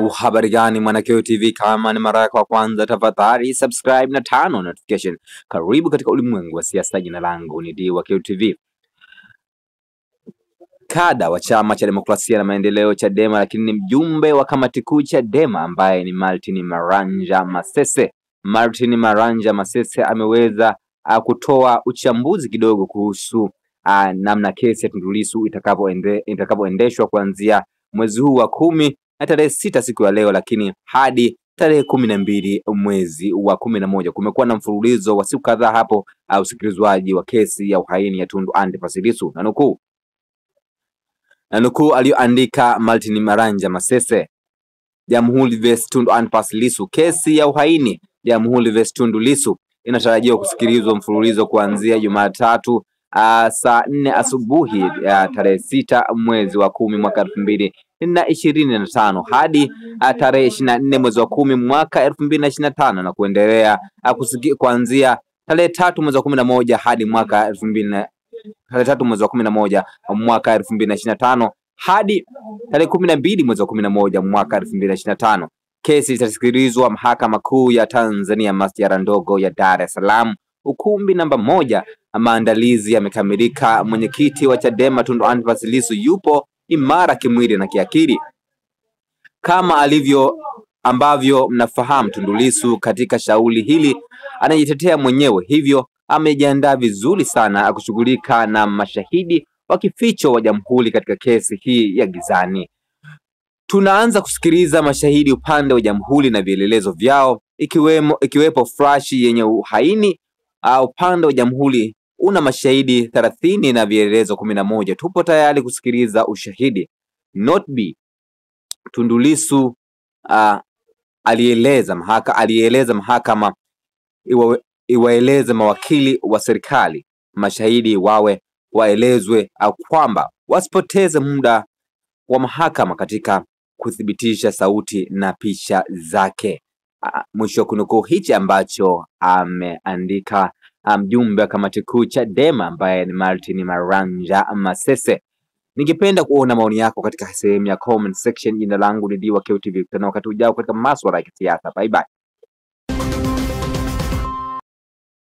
Habari gani Mwanakeo TV, kama ni mara yako ya kwanza tafadhali subscribe na turn on notification. Karibu katika ulimwengu wa siasa. Jina langu ni Diwakeo TV. Kada wa chama cha demokrasia na maendeleo Chadema, lakini ni mjumbe wa kamati kuu Chadema ambaye ni Martin Maranja Masese. Martin Maranja Masese ameweza kutoa uchambuzi kidogo kuhusu namna kesi ya Tundu Lissu itakavyoendeshwa kuanzia mwezi huu wa 10 na tarehe 6 siku ya leo, lakini hadi tarehe 12 mwezi wa 11. Kumekuwa na mfululizo wa siku kadhaa hapo usikilizwaji wa kesi ya uhaini ya Tundu Antipas Lissu. Na nukuu aliyoandika Martin Maranja Masese: Jamhuri vs Tundu Antipas Lissu. Kesi ya uhaini Jamhuri vs Tundu Lissu inatarajiwa kusikilizwa mfululizo kuanzia Jumatatu saa 4 asubuhi ya tarehe 6 mwezi wa 10 mwaka 2025 hadi tarehe 24 mwezi wa 10 mwaka 2025 na kuendelea kuanzia tarehe 3 mwezi wa 11 hadi mwaka 3 mwezi wa 11 mwaka 2025 hadi tarehe 12 mwezi wa 11 mwaka 2025. Kesi itasikilizwa Mahakama Kuu ya Tanzania, masjala ndogo ya Dar es Salaam, ukumbi namba 1. Maandalizi yamekamilika. Mwenyekiti wa Chadema Tundu Antipas Lissu yupo imara kimwili na kiakili. Kama ambavyo mnafahamu, Tundu Lissu katika shauri hili anajitetea mwenyewe, hivyo amejiandaa vizuri sana kushughulika na mashahidi wa kificho wa jamhuri katika kesi hii ya gizani. Tunaanza kusikiliza mashahidi upande wa jamhuri na vielelezo vyao, ikiwepo flash yenye uhaini. Upande wa jamhuri una mashahidi 30 na vielelezo 11. Tupo tayari kusikiliza ushahidi. Note B: Tundu Lissu alieleza mahakama iwaeleze mawakili wa serikali, mashahidi waelezwe kwamba wasipoteze muda wa mahakama katika kuthibitisha sauti na picha zake. Mwisho kunukuu hichi ambacho ameandika mjumbe wa kamati kuu Chadema ambaye ni Martin Maranja Masese. Ningependa kuona maoni yako katika sehemu ya comment section. Jina langu ni Diwakeo TV. Tuna wakati ujao katika masuala ya kisiasa. Bye bye.